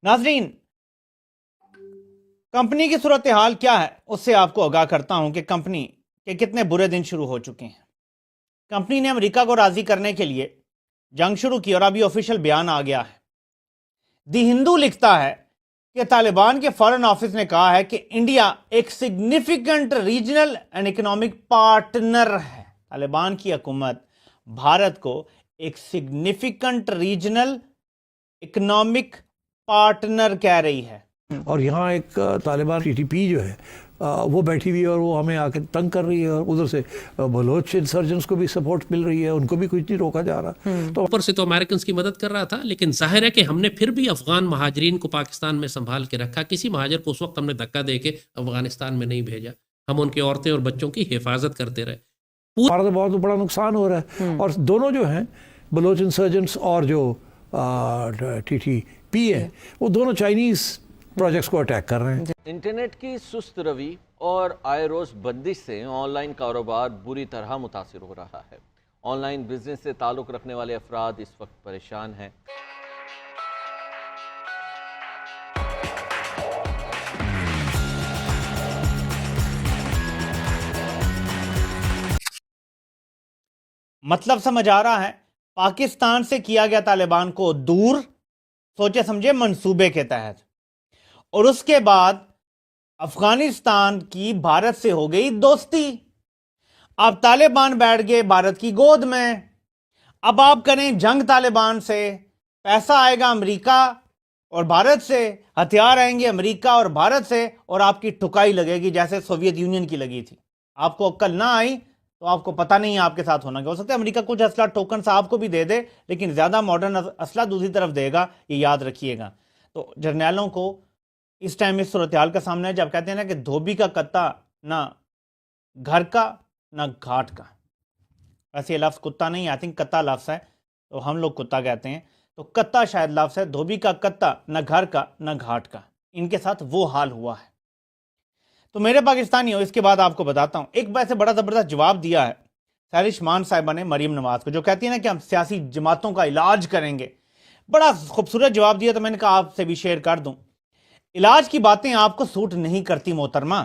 नाजरीन, कंपनी की सूरत हाल क्या है उससे आपको आगाह करता हूं कि कंपनी के कितने बुरे दिन शुरू हो चुके हैं। कंपनी ने अमेरिका को राजी करने के लिए जंग शुरू की और अभी ऑफिशियल बयान आ गया है। दी हिंदू लिखता है कि तालिबान के फॉरेन ऑफिस ने कहा है कि इंडिया एक significant regional and economic partner है। तालिबान की हुकूमत भारत को एक सिग्निफिकेंट रीजनल इकोनॉमिक पार्टनर कह रही है। और यहाँ एक तालिबान टीटीपी जो है वो बैठी हुई है और वो हमें आके तंग कर रही है, और उधर से बलोच इंसर्जेंट्स को भी सपोर्ट मिल रही है, उनको भी कुछ नहीं रोका जा रहा। तो ऊपर से तो अमेरिकन की मदद कर रहा था, लेकिन जाहिर है कि हमने फिर भी अफगान महाजरीन को पाकिस्तान में संभाल के रखा। किसी महाजर को उस वक्त हमने धक्का दे के अफगानिस्तान में नहीं भेजा। हम उनकी औरतें और बच्चों की हिफाजत करते रहे। भारत में बहुत बड़ा नुकसान हो रहा है, और दोनों जो हैं बलोच इंसर्जेंट्स और जो टीटीपी है, वो दोनों चाइनीज़ प्रोजेक्ट्स को अटैक कर रहे हैं। इंटरनेट की सुस्त रवि और आए रोज बंदिश से ऑनलाइन कारोबार बुरी तरह मुतासिर हो रहा है। ऑनलाइन बिजनेस से ताल्लुक रखने वाले अफराद इस वक्त परेशान हैं। मतलब समझ आ रहा है, पाकिस्तान से किया गया तालिबान को दूर, सोचे समझे मंसूबे के तहत, और उसके बाद अफगानिस्तान की भारत से हो गई दोस्ती। अब तालिबान बैठ गए भारत की गोद में। अब आप करें जंग तालिबान से, पैसा आएगा अमेरिका और भारत से, हथियार आएंगे अमेरिका और भारत से, और आपकी ठुकाई लगेगी जैसे सोवियत यूनियन की लगी थी। आपको अक्ल ना आई तो आपको पता नहीं है आपके साथ होना क्या। हो सकता है अमेरिका कुछ असला टोकन सा आपको भी दे दे, लेकिन ज्यादा मॉडर्न असला दूसरी तरफ देगा, ये याद रखिएगा। तो जर्नैलों को इस टाइम इस सूरत हाल का सामना है जब कहते हैं ना कि धोबी का कत्ता ना घर का ना घाट का। वैसे ये लफ्ज़ कुत्ता नहीं, आई थिंक कत्ता लफ्ज़ है, तो हम लोग कुत्ता कहते हैं, तो कत्ता शायद लफ्ज़ है। धोबी का कत्ता ना घर का ना घाट का, इनके साथ वो हाल हुआ है। तो मेरे पाकिस्तानी हो, इसके बाद आपको बताता हूं, एक वैसे बड़ा ज़बरदस्त जवाब दिया है सैरिश मान साहिबा ने मरीम नवाज को, जो कहती है ना कि हम सियासी जमातों का इलाज करेंगे। बड़ा खूबसूरत जवाब दिया, तो मैंने कहा आपसे भी शेयर कर दूं। इलाज की बातें आपको सूट नहीं करती मोहतरमा,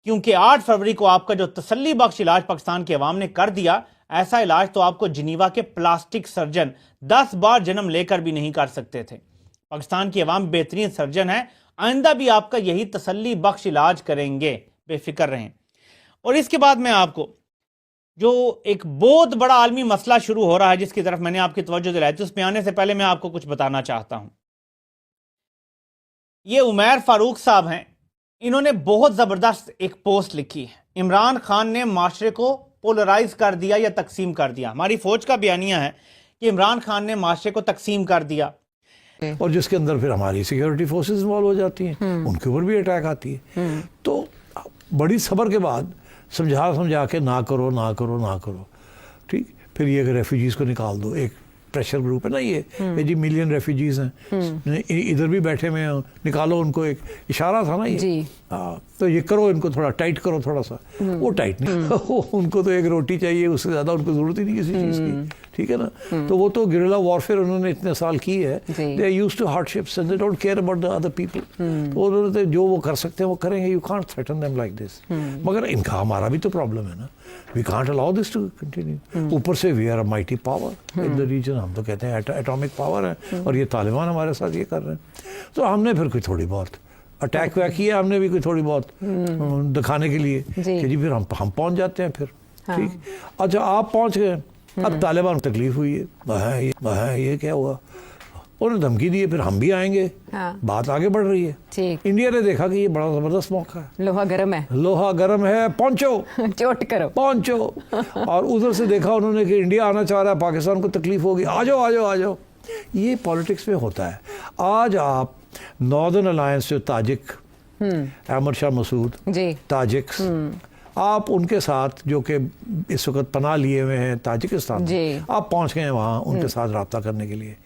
क्योंकि 8 फरवरी को आपका जो तसल्ली बख्श इलाज पाकिस्तान की अवाम ने कर दिया, ऐसा इलाज तो आपको जिनीवा के प्लास्टिक सर्जन 10 बार जन्म लेकर भी नहीं कर सकते थे। पाकिस्तान की अवाम बेहतरीन सर्जन है, आइंदा भी आपका यही तसल्ली बख्श इलाज करेंगे, बेफिक्र रहें। और इसके बाद मैं आपको जो एक बहुत बड़ा आलमी मसला शुरू हो रहा है जिसकी तरफ मैंने आपकी तवज्जो दिलाई थी, उसमें आने से पहले मैं आपको कुछ बताना चाहता हूं। ये उमैर फारूक साहब हैं, इन्होंने बहुत ज़बरदस्त एक पोस्ट लिखी है। इमरान खान ने माशरे को पोलराइज कर दिया या तकसीम कर दिया। हमारी फौज का बयानिया है कि इमरान खान ने माशरे को तकसीम कर दिया, और जिसके अंदर फिर हमारी सिक्योरिटी फोर्सेस इन्वॉल्व हो जाती हैं, उनके ऊपर भी अटैक आती है। तो बड़ी सब्र के बाद समझा के ना करो ना करो ना करो, ठीक। फिर ये रेफ्यूजीज़ को निकाल दो, एक प्रेशर ग्रुप है ना ये जी, मिलियन रेफ्यूजीज हैं, इधर भी बैठे हुए हैं, निकालो उनको। एक इशारा था ना ये, तो ये करो, इनको थोड़ा टाइट करो, थोड़ा सा। वो टाइट नहीं उनको तो एक रोटी चाहिए, उससे ज़्यादा उनको ज़रूरत ही नहीं किसी चीज़ की, ठीक है ना। तो वो तो गिरिला वॉरफेयर उन्होंने इतने साल की है, they are used to hardships and they don't care about the other people. तो उन्होंने जो वो कर सकते हैं वो करेंगे, you can't threaten them like this. मगर इनका हमारा भी तो प्रॉब्लम है ना, we can't allow this to continue. ऊपर से we are a mighty power in the region, हम तो कहते हैं एटॉमिक पावर है, और ये तालिबान हमारे साथ ये कर रहे हैं। तो हमने फिर कोई थोड़ी बहुत अटैक वैक किया, हमने भी कोई थोड़ी बहुत दिखाने के लिए कि जी फिर हम पहुंच जाते हैं फिर, ठीक। अच्छा, आप पहुंच गए, अब तालिबान को तकलीफ हुई है, ये क्या हुआ, उन्होंने धमकी दी है, फिर हम भी आएंगे। बात आगे बढ़ रही है। इंडिया ने देखा कि ये बड़ा जबरदस्त मौका है, लोहा गर्म है, पहुंचो चोट करो, पहुंचो। और उधर से देखा उन्होंने कि इंडिया आना चाह रहा है, पाकिस्तान को तकलीफ होगी, आ जाओ आ जाओ आ जाओ। ये पॉलिटिक्स में होता है। आज आप नॉर्दर्न अलायंस जो ताजिक, अहमद शाह मसूद ताजिक्स, आप उनके साथ जो कि इस वक्त पनाह लिए हुए हैं ताजिकिस्तान, आप पहुंच गए वहाँ उनके साथ रब्ता करने के लिए,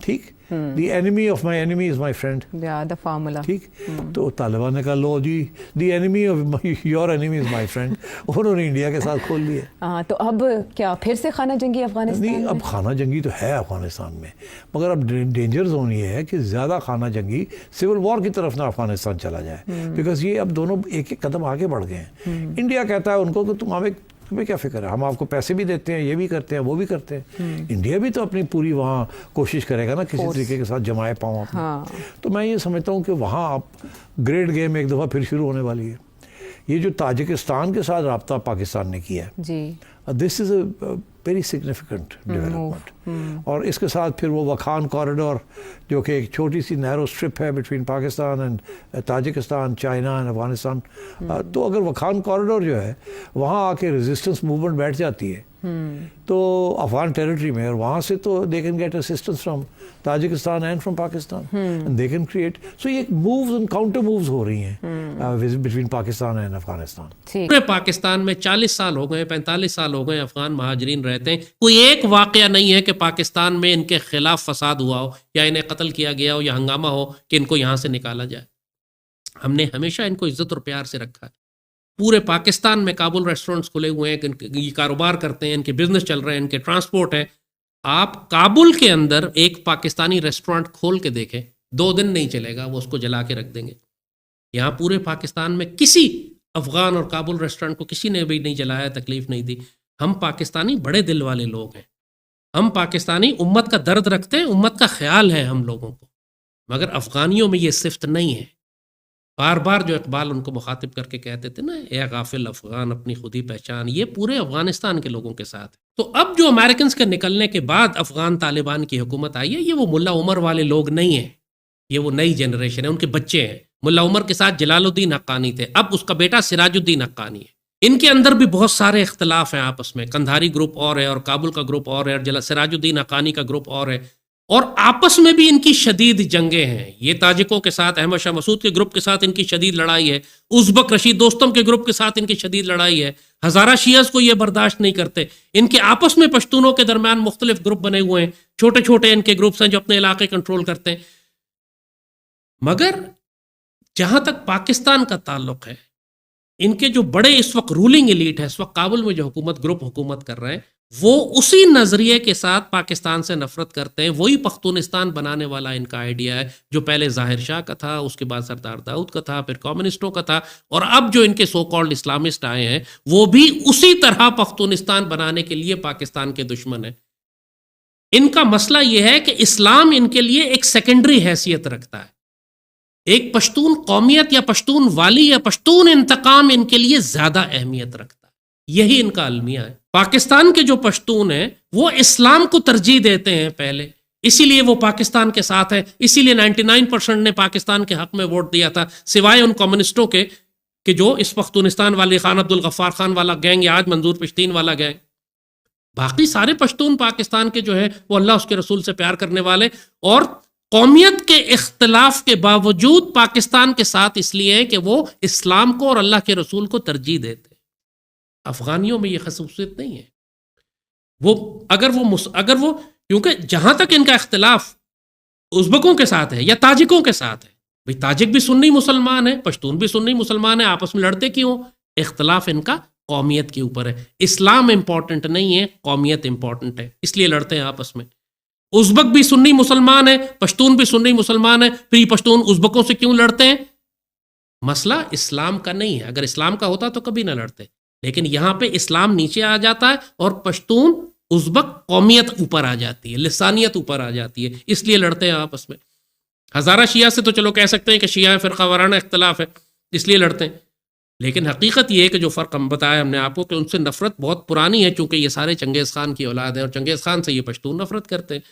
ठीक। The enemy of my enemy is my friend, the formula. ठीक। तो तालिबान ने कहा लो जी, the enemy of your enemy is my friend, उन्होंने इंडिया के साथ खोल लिए। हाँ, तो अब क्या फिर से खाना जंगी अफगानिस्तान नहीं, में? अब खाना जंगी तो है अफगानिस्तान में, मगर अब डेंजर जोन ये है कि ज़्यादा खाना जंगी सिविल वॉर की तरफ ना अफगानिस्तान चला जाए, बिकॉज ये अब दोनों एक एक कदम आगे बढ़ गए हैं। इंडिया कहता है उनको कि तुम्हें क्या फिक्र है, हम आपको पैसे भी देते हैं, ये भी करते हैं, वो भी करते हैं। इंडिया भी तो अपनी पूरी वहाँ कोशिश करेगा ना किसी तरीके के साथ जमाए पाँव अपने। हाँ। तो मैं ये समझता हूँ कि वहाँ अब ग्रेट गेम एक दफ़ा फिर शुरू होने वाली है। ये जो ताजिकिस्तान के साथ रब्ता पाकिस्तान ने किया है, जी, this is a very significant development. और इसके साथ फिर वो वखान कॉरिडोर जो कि एक छोटी सी नैरो स्ट्रिप है between Pakistan and Tajikistan, China and Afghanistan. तो अगर वखान कॉरिडोर जो है वहाँ आके रेजिस्टेंस मूवमेंट बैठ जाती है तो अफगान टेरिटरी में, और वहाँ से तो they can get assistance from Tajikistan and from Pakistan and they can create. So ये मूव्स एंड काउंटर मूव्स हो रही हैं बिटवीन पाकिस्तान एंड अफगानिस्तान। ठीक। पूरे पाकिस्तान में 40 साल हो गए, 45 साल हो गए अफगान महाजरीन रहते हैं। कोई एक वाकया नहीं है कि पाकिस्तान में इनके खिलाफ फसाद हुआ हो या इन्हें कत्ल किया गया हो या हंगामा हो कि इनको यहाँ से निकाला जाए। हमने हमेशा इनको इज्जत और प्यार से रखा है। पूरे पाकिस्तान में काबुल रेस्टोरेंट्स खुले हुए हैं, ये कारोबार करते हैं, इनके बिजनेस चल रहे हैं, इनके ट्रांसपोर्ट है। आप काबुल के अंदर एक पाकिस्तानी रेस्टोरेंट खोल के देखें, 2 दिन नहीं चलेगा, वो उसको जला के रख देंगे। यहाँ पूरे पाकिस्तान में किसी अफगान और काबुल रेस्टोरेंट को किसी ने भी नहीं जलाया, तकलीफ नहीं दी। हम पाकिस्तानी बड़े दिल वाले लोग हैं, हम पाकिस्तानी उम्मत का दर्द रखते हैं, उम्मत का ख्याल है हम लोगों को, मगर अफगानियों में ये सिफ्त नहीं है। बार बार जो इकबाल उनको मुखातिब करके कहते थे ना, ए गाफिल अफगान अपनी खुद ही पहचान, ये पूरे अफगानिस्तान के लोगों के साथ है। तो अब जो अमेरिकन के निकलने के बाद अफगान तालिबान की हुकूमत आई है, ये वो मुल्ला उमर वाले लोग नहीं हैं, ये वो नई जनरेशन है, उनके बच्चे हैं। मुल्ला उमर के साथ जलालुद्दीन हक्कानी थे, अब उसका बेटा सिराजुद्दीन हक्कानी है। इनके अंदर भी बहुत सारे इख्तलाफ हैं आपस में। कंधारी ग्रुप और है और काबुल का ग्रुप और है और सिराजुद्दीन हक्कानी का ग्रुप और है, और आपस में भी इनकी शदीद जंगें हैं। ये ताजिकों के साथ, अहमद शाह मसूद के ग्रुप के साथ इनकी शदीद लड़ाई है, उज़्बक रशीद दोस्तम के ग्रुप के साथ इनकी शदीद लड़ाई है। हज़ारा शियास को ये बर्दाश्त नहीं करते। इनके आपस में पश्तूनों के दरमियान मुख्तलिफ ग्रुप बने हुए हैं, छोटे छोटे इनके ग्रुप्स हैं जो अपने इलाके कंट्रोल करते हैं। मगर जहां तक पाकिस्तान का ताल्लुक है, इनके जो बड़े इस वक्त रूलिंग एलीट है, इस वक्त काबुल में जो ग्रुप हुकूमत कर रहे हैं, वो उसी नजरिए के साथ पाकिस्तान से नफरत करते हैं। वही पख्तूनिस्तान बनाने वाला इनका आइडिया है जो पहले जाहिर शाह का था, उसके बाद सरदार दाऊद का था, फिर कम्युनिस्टों का था, और अब जो इनके सो कॉल्ड इस्लामिस्ट आए हैं वो भी उसी तरह पख्तूनिस्तान बनाने के लिए पाकिस्तान के दुश्मन है। इनका मसला यह है कि इस्लाम इनके लिए एक सेकेंडरी हैसियत रखता है। एक पश्तून कौमियत या पश्तून वाली या पश्तून इंतकाम इनके लिए ज्यादा अहमियत रखता है। यही इनका अलमिया है। पाकिस्तान के जो पश्तून हैं वो इस्लाम को तरजीह देते हैं पहले, इसीलिए वो पाकिस्तान के साथ है। इसीलिए 99% ने पाकिस्तान के हक में वोट दिया था, सिवाय उन कम्युनिस्टों के कि जो इस पख्तूनिस्तान वाले खान अब्दुल गफ्फार खान वाला गैंग या आज मंजूर पश्तीन वाला गैंग। बाकी सारे पश्तून पाकिस्तान के जो है वो अल्लाह उसके रसूल से प्यार करने वाले और कौमियत के इख्तलाफ के बावजूद पाकिस्तान के साथ इसलिए है कि वो इस्लाम को और अल्लाह के रसूल को तरजीह देते। अफगानियों में ये खसूसियत नहीं है। वो अगर वो क्योंकि जहां तक इनका इख्तलाफ उज़्बकों के साथ है या ताजिकों के साथ है, भाई ताजिक भी सुन्नी मुसलमान है, पश्तून भी सुन्नी मुसलमान है, आपस में लड़ते क्यों? इख्तलाफ इनका कौमियत के ऊपर है। इस्लाम इंपॉर्टेंट नहीं है, कौमियत इंपॉर्टेंट है, इसलिए लड़ते हैं आपस में। उज़्बक भी सुन्नी मुसलमान है, पश्तून भी सुन्नी मुसलमान है, फिर ये पश्तून उज़्बकों से क्यों लड़ते हैं? मसला इस्लाम का नहीं है। अगर इस्लाम का होता तो कभी ना लड़ते, लेकिन यहां पे इस्लाम नीचे आ जाता है और पश्तून उज़्बक कौमियत ऊपर आ जाती है, लिसानियत ऊपर आ जाती है, इसलिए लड़ते हैं आपस में। हज़ारा शिया से तो चलो कह सकते हैं कि शिया फ़िरक़ा वाराना इख्तलाफ है, इसलिए लड़ते हैं, लेकिन हकीकत ये है कि जो फ़र्क हम बताया हमने आपको कि उनसे नफ़रत बहुत पुरानी है, चूँकि ये सारे चंगेज़ खान की औलाद हैं और चंगेज़ खान से ये पश्तून नफ़रत करते हैं।